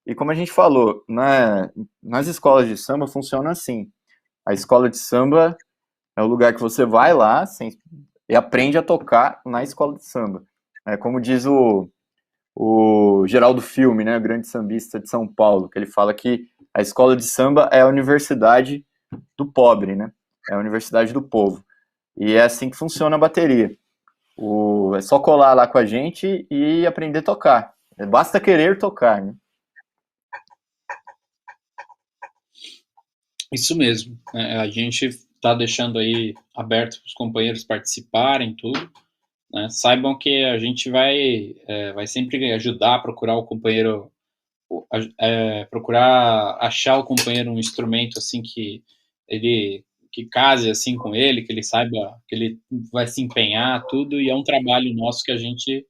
Speaker 1: E como a gente falou, nas escolas de samba funciona assim. A escola de samba é o lugar que você vai lá e aprende a tocar na escola de samba. Como diz o Geraldo Filme, né, o grande sambista de São Paulo, que ele fala que a escola de samba é a universidade do pobre, né? É a universidade do povo. E é assim que funciona a bateria. É só colar lá com a gente e aprender a tocar. Basta querer tocar, né?
Speaker 2: Isso mesmo. A gente está deixando aí aberto para os companheiros participarem, tudo. Né? Saibam que a gente vai sempre ajudar a procurar o companheiro, procurar achar o companheiro um instrumento assim que ele que case assim com ele, que ele saiba que ele vai se empenhar, tudo, e é um trabalho nosso que a gente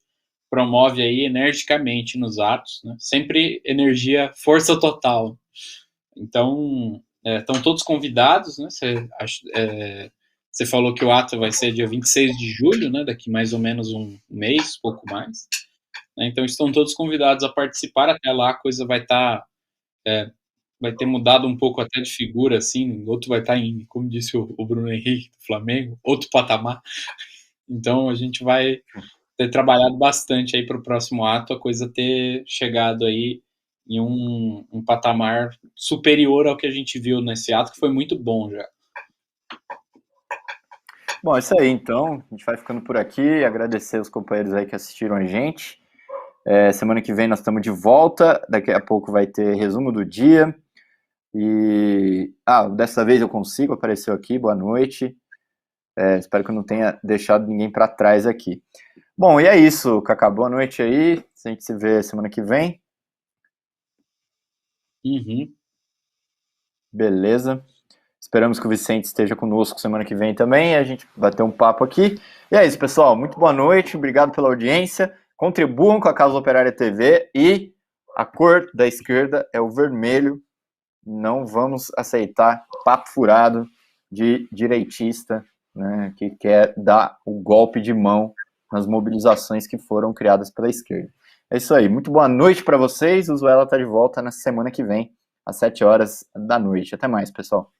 Speaker 2: promove aí energicamente nos atos, né? Sempre energia, força total. Então, estão todos convidados, né? Você falou que o ato vai ser dia 26 de julho, né? Daqui mais ou menos um mês, pouco mais. Né? Então, estão todos convidados a participar. Até lá a coisa vai estar... vai ter mudado um pouco até de figura, assim. Outro vai estar em, como disse o Bruno Henrique, do Flamengo, outro patamar. Então, a gente vai ter trabalhado bastante aí para o próximo ato, a coisa ter chegado aí em um patamar superior ao que a gente viu nesse ato, que foi muito bom já.
Speaker 1: Bom, é isso aí, então. A gente vai ficando por aqui. Agradecer os companheiros aí que assistiram a gente. Semana que vem nós estamos de volta. Daqui a pouco vai ter resumo do dia. E... dessa vez eu consigo, apareceu aqui. Boa noite. Espero que eu não tenha deixado ninguém para trás aqui. Bom, e é isso, Cacá. Boa noite aí. A gente se vê semana que vem. Beleza. Esperamos que o Vicente esteja conosco semana que vem também. A gente vai ter um papo aqui. E é isso, pessoal. Muito boa noite. Obrigado pela audiência. Contribuam com a Causa Operária TV. E a cor da esquerda é o vermelho. Não vamos aceitar papo furado de direitista, né, que quer dar o golpe de mão nas mobilizações que foram criadas pela esquerda. É isso aí. Muito boa noite para vocês. O Zuela está de volta na semana que vem, às 7 horas da noite. Até mais, pessoal.